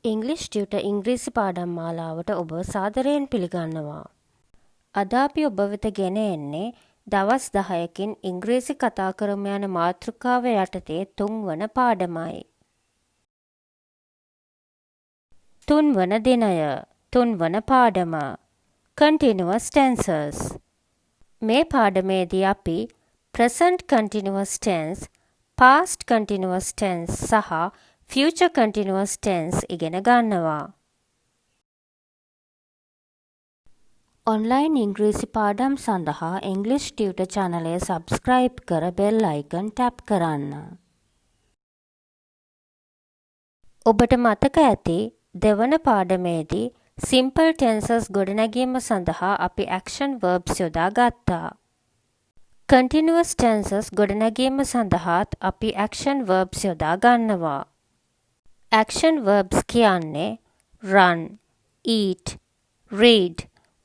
ඉංග්‍රීසි ටියුටර් ඉංග්‍රීසි පාඩම් මාලාවට ඔබ සාදරයෙන් පිළිගන්නවා. අද අපි ඔබ වෙත ගෙන එන්නේ දවස් 10කින් ඉංග්‍රීසි කතා කරමු යන මාතෘකාව යටතේ 3 වන පාඩමයි. 3 වන දිනය 3 වන පාඩම Continuous Tenses. මේ පාඩමේදී අපි present continuous tense, past continuous tense සහ future continuous tense ඉගෙන ගන්නවා. ඔන්ලයින් ඉංග්‍රීසි පාඩම් සඳහා ඉංග්ලිෂ් ටියුටර් channel එක subscribe කර bell icon tap කරන්න. ඔබට මතක ඇති දෙවන පාඩමේදී simple tenses ගොඩනැගීම සඳහා අපි action verbs යොදා ගත්තා. continuous tenses ගොඩනැගීම සඳහාත් අපි action verbs යොදා ගන්නවා. action verbs කියන්නේ run, eat, read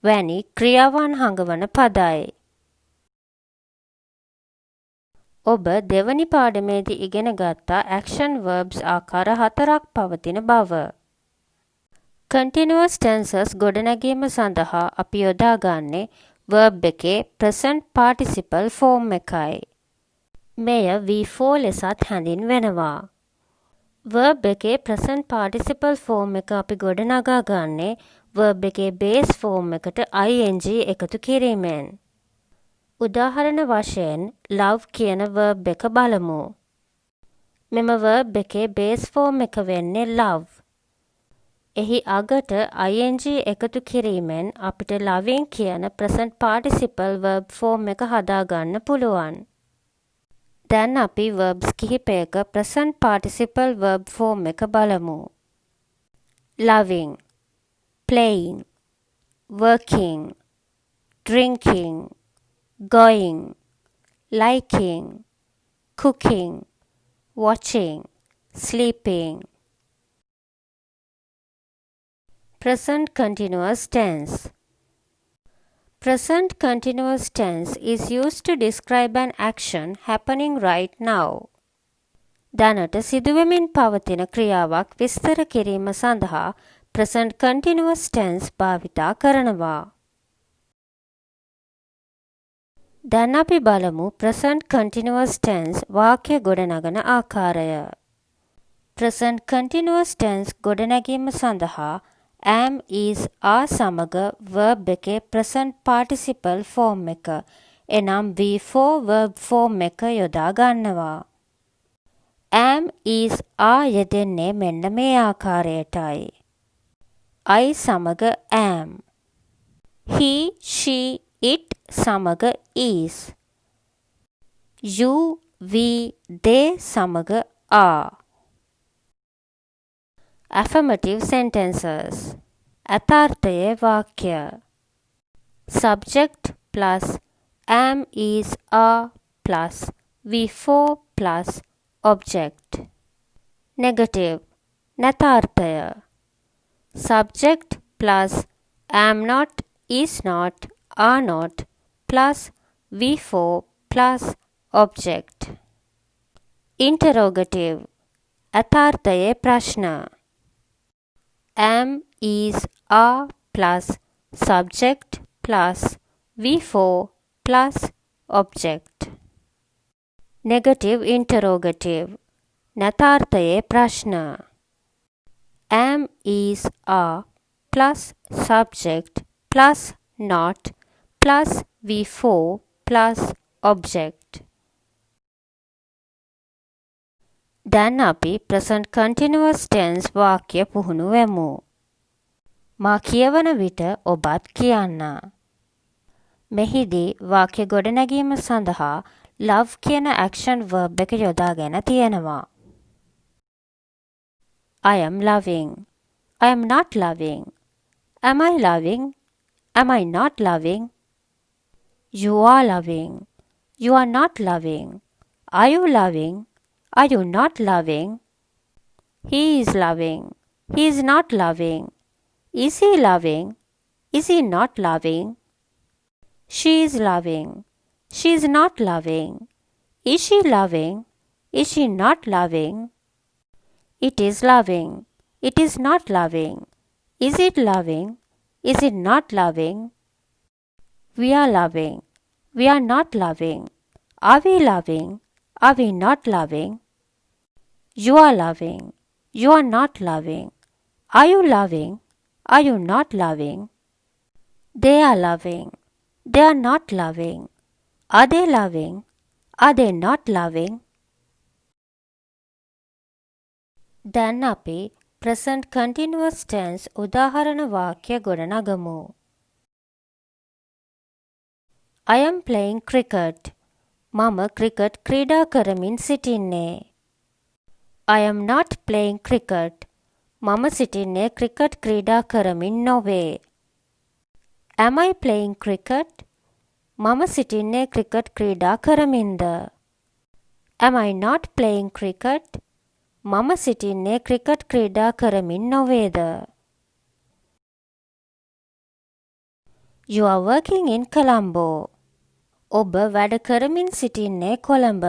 වැනි ක්‍රියාවන් හඟවන පදයි. ඔබ දෙවනි පාඩමේදී ඉගෙන ගත්තා action verbs ආකාර 4ක් පවතින බව. continuous tenses ගොඩනැගීම සඳහා අපි යොදාගන්නේ verb එකේ present participle form එකයි. මෙය V4 ලෙසත් හැඳින්වෙනවා. verb එකේ present participle form එක අපි ගොඩනගා ගන්නේ verb එකේ base form එකට ing එකතු කිරීමෙන්. උදාහරණ වශයෙන් love කියන verb එක බලමු. මෙම verb එකේ base form එක වෙන්නේ love. එහි අගට ing එකතු කිරීමෙන් අපිට loving කියන present participle verb form එක හදාගන්න පුළුවන්. දැන් අපි verbs කිහිපයක present participle verb form එක බලමු. loving, playing, working, drinking, going, liking, cooking, watching, sleeping. Present continuous tense. Present continuous tense is used to describe an action happening right now. දැනට සිදුවෙමින් පවතින ක්‍රියාවක් විස්තර කිරීම සඳහා present continuous tense භාවිතා කරනවා. දැන් අපි බලමු present continuous tense වාක්‍ය ගොඩනගන ආකාරය. present continuous tense ගොඩනැගීම සඳහා am, is, are සමග verb එකේ present participle form එක එනම් V4 verb form එක යොදා ගන්නවා. am, is, are යෙදෙන්නේ මෙන්න මේ ආකාරයටයි. I සමග am. he, she, it සමග is. you, we, they සමග are. Affirmative sentences. යථාර්ථයේ වාක්‍ය. Subject plus am, is, are plus V4 plus object. Negative. නැතාර්ථය. Subject plus am not, is not, are not plus V4 plus object. Interrogative. යථාර්ථයේ ප්‍රශ්න. am, is, are plus subject plus V4 plus object. Negative interrogative. නැතාර්ථයේ ප්‍රශ්න. am, is, are plus subject plus not plus V4 plus object. දැන් අපි present continuous tense වාක්‍ය පුහුණු වෙමු. මා කියවන විට ඔබත් කියන්න. මෙහිදී වාක්‍ය ගොඩනැගීම සඳහා love කියන action verb එක යොදාගෙන තියෙනවා. I am loving. I am not loving. Am I loving? Am I not loving? You are loving. You are not loving. Are you loving? Are you not loving? He is loving. He is not loving. Is he loving? Is he not loving? She is loving. She is not loving. Is she loving? Is she not loving? It is loving. It is not loving. Is it loving? Is it not loving? We are loving. We are not loving. Are we loving? Are we not loving? You are loving. You are not loving. Are you loving? Are you not loving? They are loving. They are not loving. Are they loving? Are they not loving? දැන් අපි present continuous tense උදාහරණ වාක්‍ය ගොඩනගමු. I am playing cricket. මම cricket ක්‍රීඩා කරමින් සිටින්නේ. I am not playing cricket. මම සිටින්නේ ක්‍රිකට් ක්‍රීඩා කරමින් නොවේ. Am I playing cricket? මම සිටින්නේ ක්‍රිකට් ක්‍රීඩා කරමින්ද. Am I not playing cricket? මම සිටින්නේ ක්‍රිකට් ක්‍රීඩා කරමින් නොවේද. You are working in Colombo. ඔබ වැඩ කරමින් සිටින්නේ Colombo.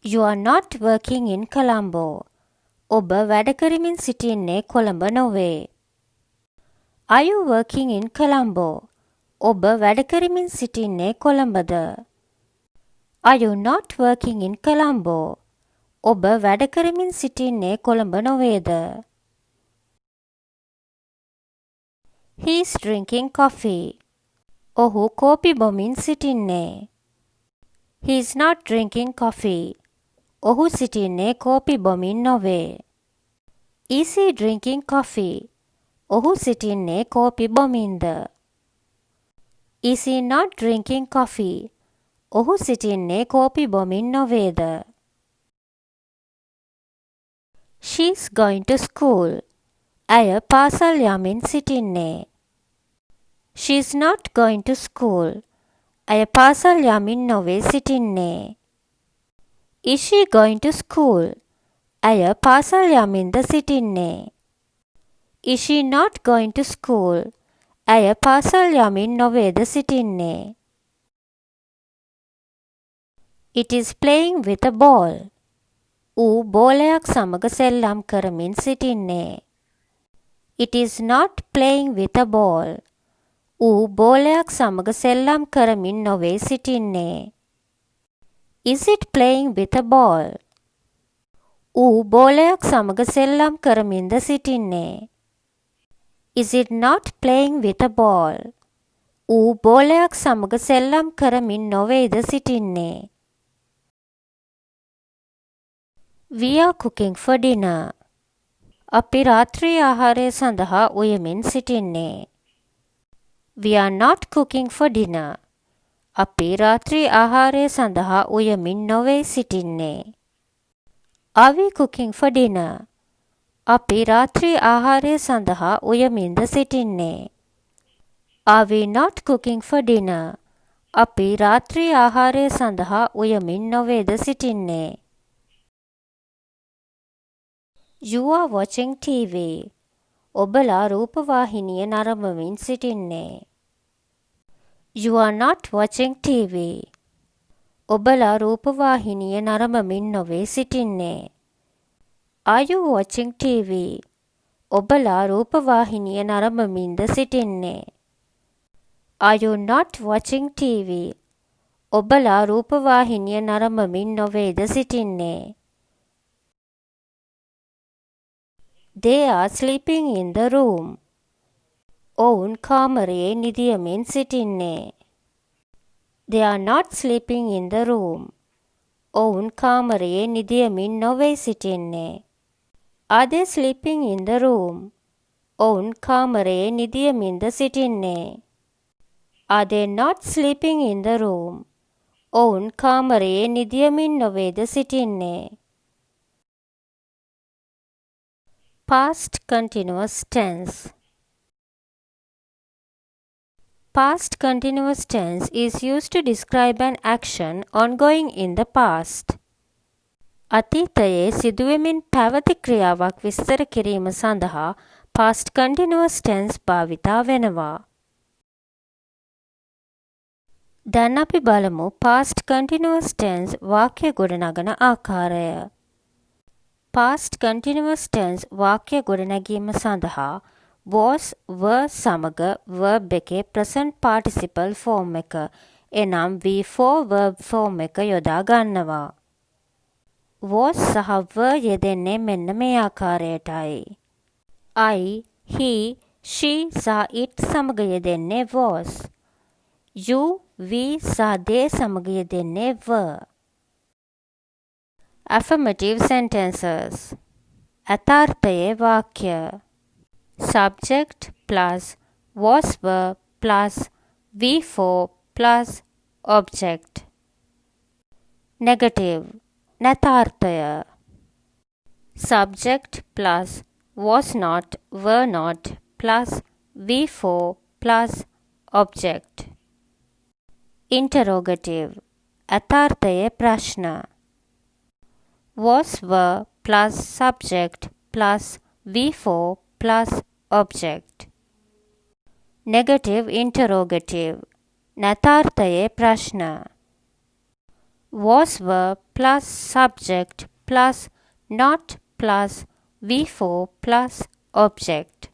You are not working in Colombo. ඔබ වැඩ කරමින් සිටින්නේ කොළඹ නොවේ. Are you working in Colombo? ඔබ වැඩ කරමින් සිටින්නේ කොළඹද. Are you not working in Colombo? ඔබ වැඩ කරමින් සිටින්නේ කොළඹ නොවේද. He is drinking coffee. ඔහු කෝපි බොමින් සිටින්නේ. He is not drinking coffee. ඔහු සිටින්නේ කෝපි බොමින් නොවේ. Is he drinking coffee? ඔහු සිටින්නේ කෝපි බොමින්ද. Is he not drinking coffee? ඔහු සිටින්නේ කෝපි බොමින් නොවේද. She is going to school. ඇය පාසල් යමින් සිටින්නේ. She is not going to school. ඇය පාසල් යමින් නොවේ සිටින්නේ. Is she going to school? ඇය පාසල් යමින්ද සිටින්නේ. Is she not going to school? ඇය පාසල් යමින් නොවේද සිටින්නේ. It is playing with a ball. ඌ බෝලයක් සමග සෙල්ලම් කරමින් සිටින්නේ. It is not playing with a ball. ඌ බෝලයක් සමග සෙල්ලම් කරමින් නොවේ සිටින්නේ. Is it playing with a ball? ඌ බෝලයක් සමග සෙල්ලම් කරමින්ද සිටින්නේ. Is it not playing with a ball? ඌ බෝලයක් සමග සෙල්ලම් කරමින් නොවේද සිටින්නේ. We are cooking for dinner. අපි රාත්‍රී ආහාරය සඳහා උයමින් සිටින්නේ. We are not cooking for dinner. අපි රාත්‍රී ආහාරය සඳහා උයමින් නොවේ සිටින්නේ. Are we cooking for dinner? අපි රාත්‍රී ආහාරය සඳහා උයමින්ද සිටින්නේ. Are we not cooking for dinner? අපි රාත්‍රී ආහාරය සඳහා උයමින් නොවේද සිටින්නේ. You are watching TV. ඔබලා රූපවාහිනිය නරඹමින් සිටින්නේ. You are not watching TV. ඔබලා රූපවාහිනිය නරඹමින් නොවේ සිටින්නේ. Are you watching TV? ඔබලා රූපවාහිනිය නරඹමින්ද සිටින්නේ. Are you not watching TV? ඔබලා රූපවාහිනිය නරඹමින් නොවේද සිටින්නේ. They are sleeping in the room. ඔවුන් කාමරයේ නිදියමින් සිටින්නේ. They are not sleeping in the room. ඔවුන් කාමරයේ නිදියමින් නොවේ සිටින්නේ. Are they sleeping in the room? ඔවුන් කාමරයේ නිදියමින්ද සිටින්නේ. Are they not sleeping in the room? ඔවුන් කාමරයේ නිදියමින් නොවේද සිටින්නේ. Past continuous tense. Past continuous tense is used to describe an action ongoing in the past. අතීතයේ සිදුවෙමින් පැවති ක්‍රියාවක් විස්තර කිරීම සඳහා past continuous tense භාවිතා වෙනවා. දැන් අපි බලමු past continuous tense වාක්‍ය ගොඩනගන ආකාරය. past continuous tense වාක්‍ය ගොඩනැගීම සඳහා was were සමග verb එකේ present participle form එක එනම් V4 verb form එක යොදා ගන්නවා. was සහ were යෙදෙන්නේ මෙන්න මේ ආකාරයටයි. I, he, she සහ it සමග යෙදෙන්නේ was. you, we සහ they සමග යෙදෙන්නේ were. Affirmative sentences. යථාර්ථයේ වාක්‍ය. Subject plus was were plus V4 plus object. Negative. නැතාර්ථය. Subject plus was not were not plus V4 plus object. Interrogative. යථාර්ථයේ ප්‍රශ්න. Was were plus subject plus V4 plus object. Negative interrogative. නැතාර්ථයේ ප්‍රශ්න. Was were plus subject plus not plus V4 plus object.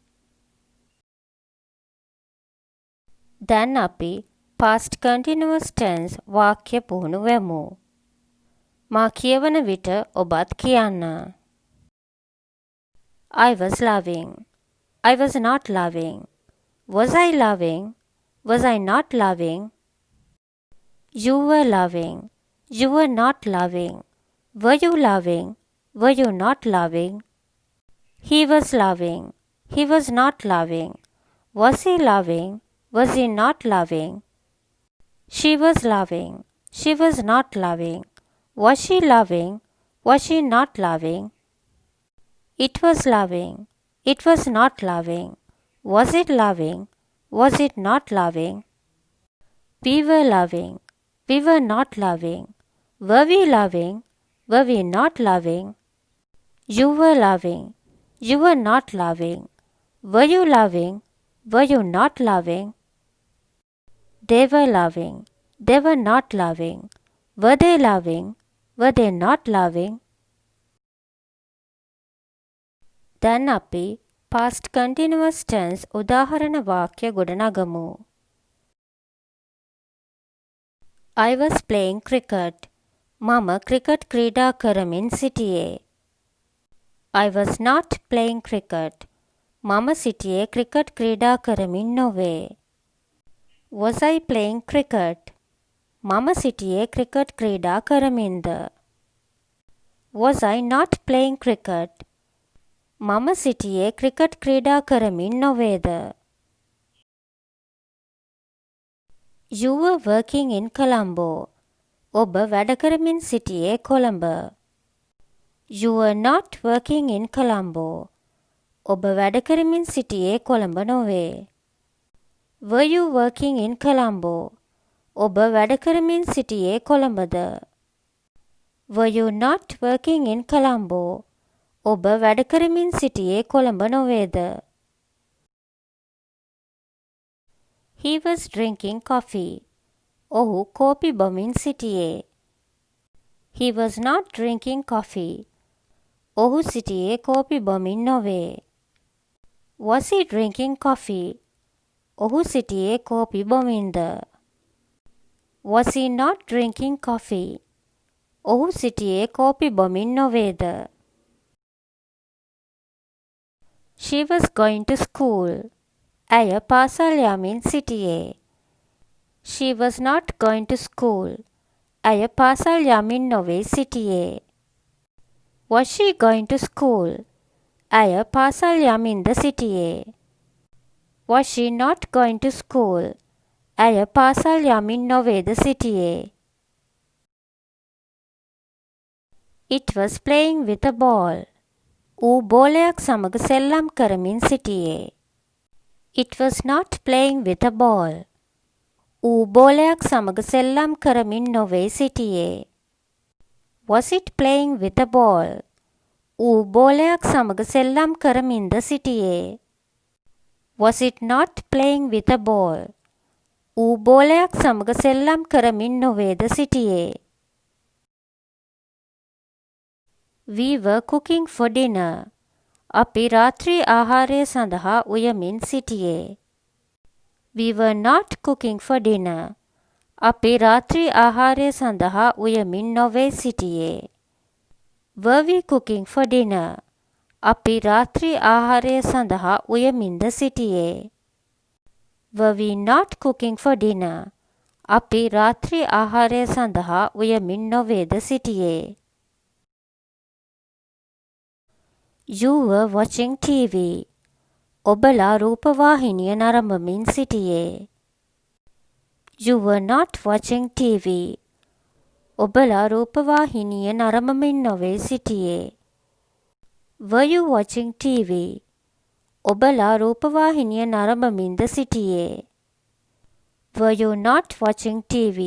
දැන් අපි past continuous tense වාක්‍ය පුහුණු වෙමු. මා කියවන විට ඔබත් කියන්න. I was loving. I was not loving. Was I loving? Was I not loving? You were loving. You were not loving. Were you loving? Were you not loving? He was loving. He was not loving. Was he loving? Was he not loving? She was loving. She was not loving. Was she loving? Was she not loving? It was loving. It was not loving. Was it loving? Was it not loving? We were loving. We were not loving. Were we loving? Were we not loving? You were loving. You were not loving. Were you loving? Were you not loving? They were loving. They were not loving. Were they loving? Were they not loving? දැන් අපි past continuous tense උදාහරණ වාක්‍ය ගොඩනගමු. I was playing cricket. මම cricket ක්‍රීඩා කරමින් සිටියේ. I was not playing cricket. මම සිටියේ ක්‍රිකට් ක්‍රීඩා කරමින් නොවේ. Was I playing cricket? මම සිටියේ ක්‍රිකට් ක්‍රීඩා කරමින්ද. Was I not playing cricket? මම සිටියේ ක්‍රිකට් ක්‍රීඩා කරමින් නොවේද. You were working in Colombo. ඔබ වැඩ කරමින් සිටියේ Colombo. You were not working in Colombo. ඔබ වැඩ කරමින් සිටියේ කොළඹ නොවේ. Were you working in Colombo? ඔබ වැඩ කරමින් සිටියේ කොළඹද. Were you not working in Colombo? ඔබ වැඩ කරමින් සිටියේ කොළඹ නොවේද. He was drinking coffee. ඔහු කෝපි බොමින් සිටියේ. He was not drinking coffee. ඔහු සිටියේ කෝපි බොමින් නොවේ. Was he drinking coffee? ඔහු සිටියේ කෝපි බොමින්ද. Was he not drinking coffee? ඔහු සිටියේ කෝපි බොමින් නොවේද. She was going to school. ඇය පාසල් යමින් සිටියේ. She was not going to school. ඇය පාසල් යමින් නොවේ සිටියේ. Was she going to school? ඇය පාසල් යමින්ද සිටියේ. Was she not going to school? ඇය පාසල් යමින් නොවේද සිටියේ. It was playing with a ball. ඌ බෝලයක් සමග සෙල්ලම් කරමින් සිටියේ. It was not playing with a ball. ඌ බෝලයක් සමග සෙල්ලම් කරමින් නොවේ සිටියේ. Was it playing with a ball? ඌ බෝලයක් සමග සෙල්ලම් කරමින්ද සිටියේ. Was it not playing with a ball? ඌ බෝලයක් සමග සෙල්ලම් කරමින් නොවේද සිටියේ. We were cooking for dinner. අපි රාත්‍රී ආහාරය සඳහා උයමින් සිටියේ. We were not cooking for dinner. අපි රාත්‍රී ආහාරය සඳහා උයමින් නොවේ සිටියේ. Were we cooking for dinner? අපි රාත්‍රී ආහාරය සඳහා උයමින්ද සිටියේ. Were we not cooking for dinner? අපි රාත්‍රී ආහාරය සඳහා උයමින් නොවේද සිටියේ. You were watching TV. ඔබලා රූපවාහිනිය නරඹමින් සිටියේ. You were not watching TV. ඔබලා රූපවාහිනිය නරඹමින් නොවේ සිටියේ. Were you watching TV? ඔබලා රූපවාහිනිය නරඹමින්ද සිටියේ. Were you not watching TV?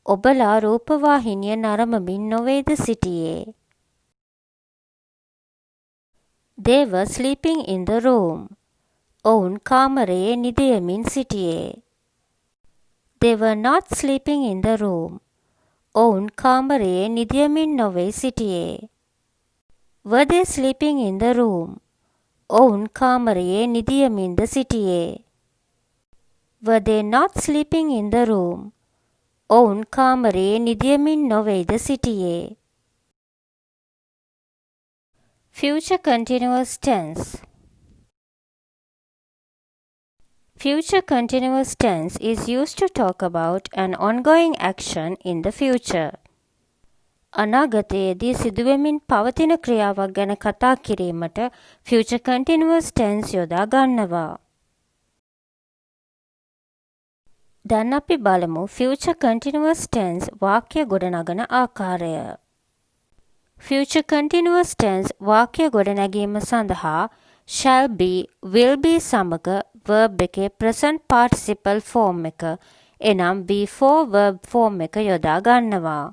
ඔබලා රූපවාහිනිය නරඹමින් නොවේද සිටියේ. They were sleeping in the room. ඔවුන් කාමරයේ නිදියමින් සිටියේ. They were not sleeping in the room. ඔවුන් කාමරයේ නිදියමින් නොවේ සිටියේ. Were they sleeping in the room? ඔවුන් කාමරයේ නිදියමින්ද සිටියේ. Were they not sleeping in the room? ඔවුන් කාමරයේ නිදියමින් නොවේද සිටියේ. Future continuous tense. Future continuous tense is used to talk about an ongoing action in the future. අනාගතයේදී සිදුවෙමින් පවතින ක්‍රියාවක් ගැන කතා කිරීමට future continuous tense යොදා ගන්නවා. දැන් අපි බලමු future continuous tense වාක්‍ය ගොඩනගන ආකාරය. Future continuous tense වාක්‍ය ගොඩනැගීම සඳහා shall be, will be සමග verb එකේ present participle form එක එනම් before verb form එක යොදා ගන්නවා.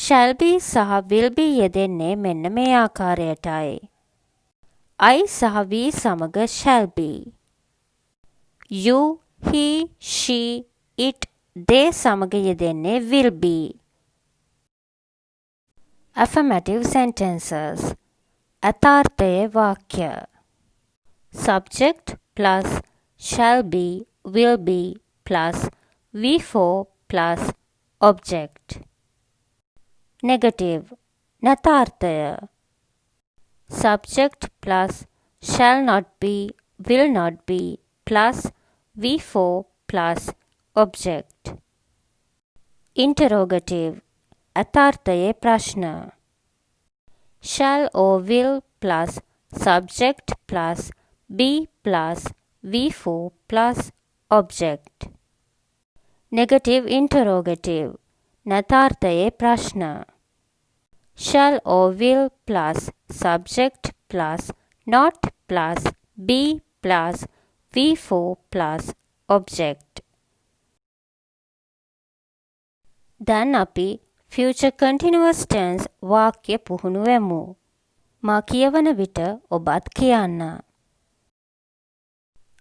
shall be සහ will be යෙදෙන්නේ මෙන්න මේ ආකාරයටයි. I සහ we සමග shall be. You, he, she, it, they සමග යෙදෙන්නේ will be. Affirmative sentences. අතාර්ථයේ වාක්‍ය. Subject plus shall be, will be plus V4 plus object. Negative. නතාර්ථය. Subject plus shall not be, will not be plus V4 plus object. Interrogative. අතාර්ථයේ ප්‍රශ්න. Shall or will plus subject plus be plus V4 plus object. Negative interrogative. නතාර්ථයේ ප්‍රශ්න. Shall or will plus subject plus not plus be plus V4 plus object. දැන් අපි future continuous tense වාක්‍ය පුහුණු වෙමු. මා කියවන විට ඔබත් කියන්න.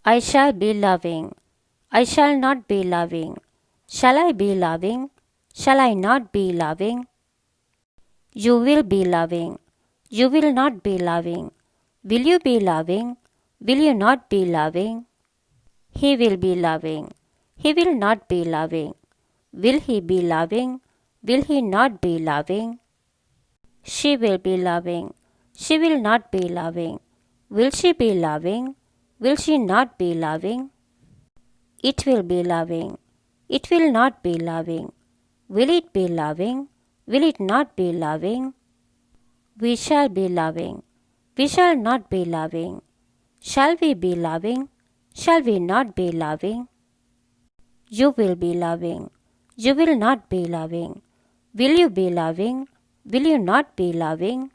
I shall be loving. I shall not be loving. Shall I be loving? Shall I not be loving? You will be loving. You will not be loving. Will you be loving? Will you not be loving? He will be loving. He will not be loving. Will he be loving? Will he not be loving? She will be loving. She will not be loving. Will she be loving? Will she not be loving? It will be loving. It will not be loving. Will it be loving? Will it not be loving? We shall be loving. We shall not be loving. Shall we be loving? Shall we not be loving? You will be loving. You will not be loving. Will you be loving? Will you not be loving?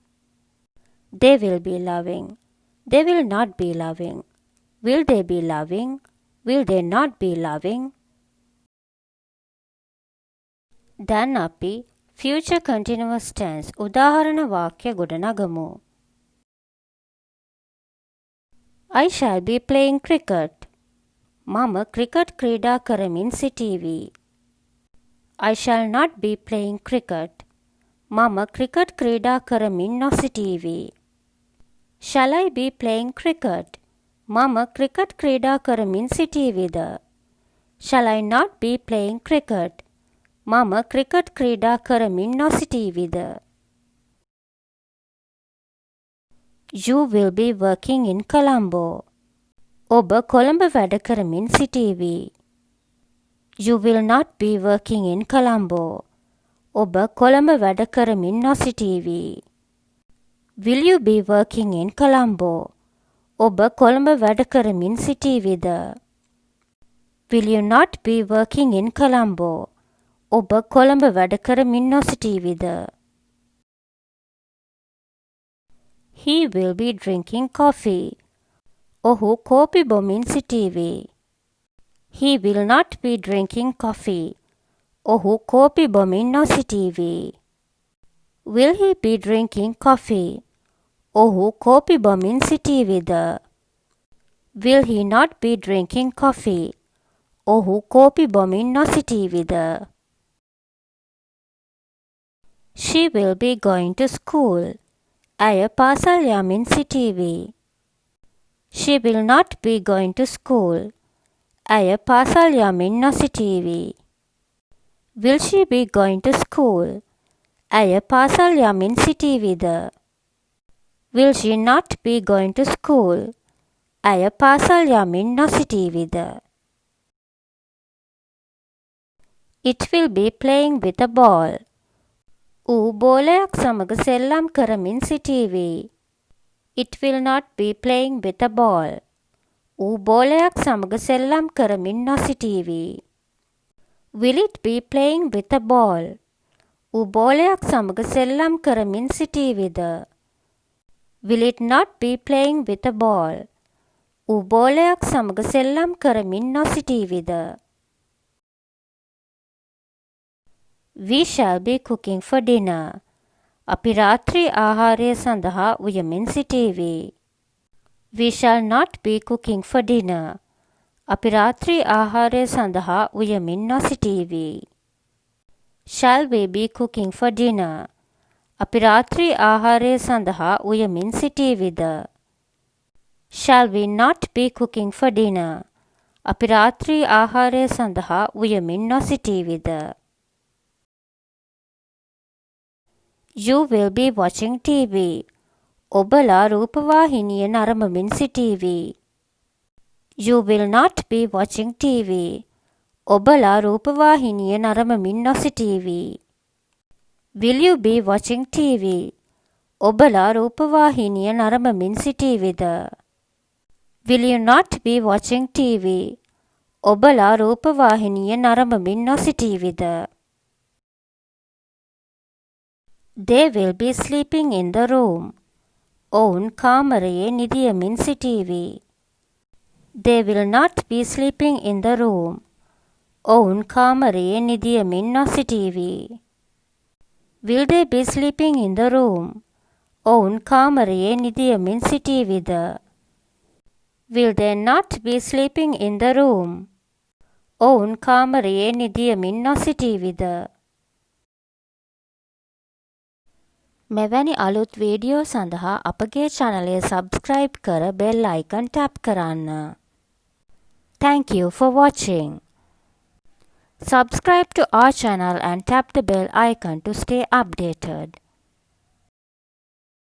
They will be loving. They will not be loving. Will they be loving? Will they not be loving? දැන් අපි future continuous tense උදාහරණ වාක්‍ය ගොඩනගමු. I shall be playing cricket. මම cricket ක්‍රීඩා කරමින් සිටීවි. I shall not be playing cricket. මම cricket ක්‍රීඩා කරමින් නොසිටීවි. Shall I be playing cricket? මම ක්‍රිකට් ක්‍රීඩා කරමින් සිටීවිද? Shall I not be playing cricket? මම ක්‍රිකට් ක්‍රීඩා කරමින් නොසිටීවිද? You will be working in Colombo. ඔබ කොළඹ වැඩ කරමින් සිටීවි. You will not be working in Colombo. ඔබ කොළඹ වැඩ කරමින් නොසිටීවි. Will you be working in Colombo? ඔබ කොළඹ වැඩ කරමින් සිටීවිද? Will you not be working in Colombo? ඔබ කොළඹ වැඩ කරමින් නොසිටීවිද? He will be drinking coffee. ඔහු කෝපි බොමින් සිටීවි. He will not be drinking coffee. ඔහු කෝපි බොමින් නොසිටීවි. Will he be drinking coffee? ඔහු කෝපි බොමින් සිටීවිද? Will he not be drinking coffee? ඔහු කෝපි බොමින් නොසිටීවිද? She will be going to school. ඇය පාසල් යමින් සිටීවි. She will not be going to school. ඇය පාසල් යමින් නොසිටීවි. Will she be going to school? ඇය පාසල් යමින් සිටීවිද? Will she not be going to school? ඇය පාසල් යමින් නොසිටීවිද? It will be playing with a ball. ඌ බෝලයක් සමග සෙල්ලම් කරමින් සිටීවි. It will not be playing with a ball. ඌ බෝලයක් සමග සෙල්ලම් කරමින් නොසිටීවි. Will it be playing with a ball? ඌ බෝලයක් සමග සෙල්ලම් කරමින් සිටීවිද? Will it not be playing with a ball? ඌ බෝලයක් සමග සෙල්ලම් කරමින් නොසිටීවිද? We shall be cooking for dinner. අපි රාත්‍රී ආහාරය සඳහා උයමින් සිටීවි. We shall not be cooking for dinner. අපි රාත්‍රී ආහාරය සඳහා උයමින් නොසිටීවි. Shall we be cooking for dinner? අපි රාත්‍රී ආහාරය සඳහා උයමින් සිටීවිද? Shall we not be cooking for dinner? අපි රාත්‍රී ආහාරය සඳහා උයමින් නොසිටීවිද? You will be watching TV. ඔබලා රූපවාහිනිය නරඹමින් සිටීවි. You will not be watching TV. ඔබලා රූපවාහිනිය නරඹමින් නොසිටීවි. Will you be watching TV? ඔබලා රූපවාහිනිය නරඹමින් සිටීවිද? Will you not be watching TV? ඔබලා රූපවාහිනිය නරඹමින් නොසිටීවිද? They will be sleeping in the room. ඔවුන් කාමරයේ නිදියමින් සිටීවි. They will not be sleeping in the room. ඔවුන් කාමරයේ නිදියමින් නොසිටීවි. Will they be sleeping in the room? ඔවුන් කාමරයේ නිදියමින් සිටීවිද? Will they not be sleeping in the room? ඔවුන් කාමරයේ නිදියමින් නොසිටීවිද? මෙවැනි අලුත් video සඳහා අපගේ channel එක subscribe කර bell icon tap කරන්න. Thank you for watching. Subscribe to our channel and tap the bell icon to stay updated.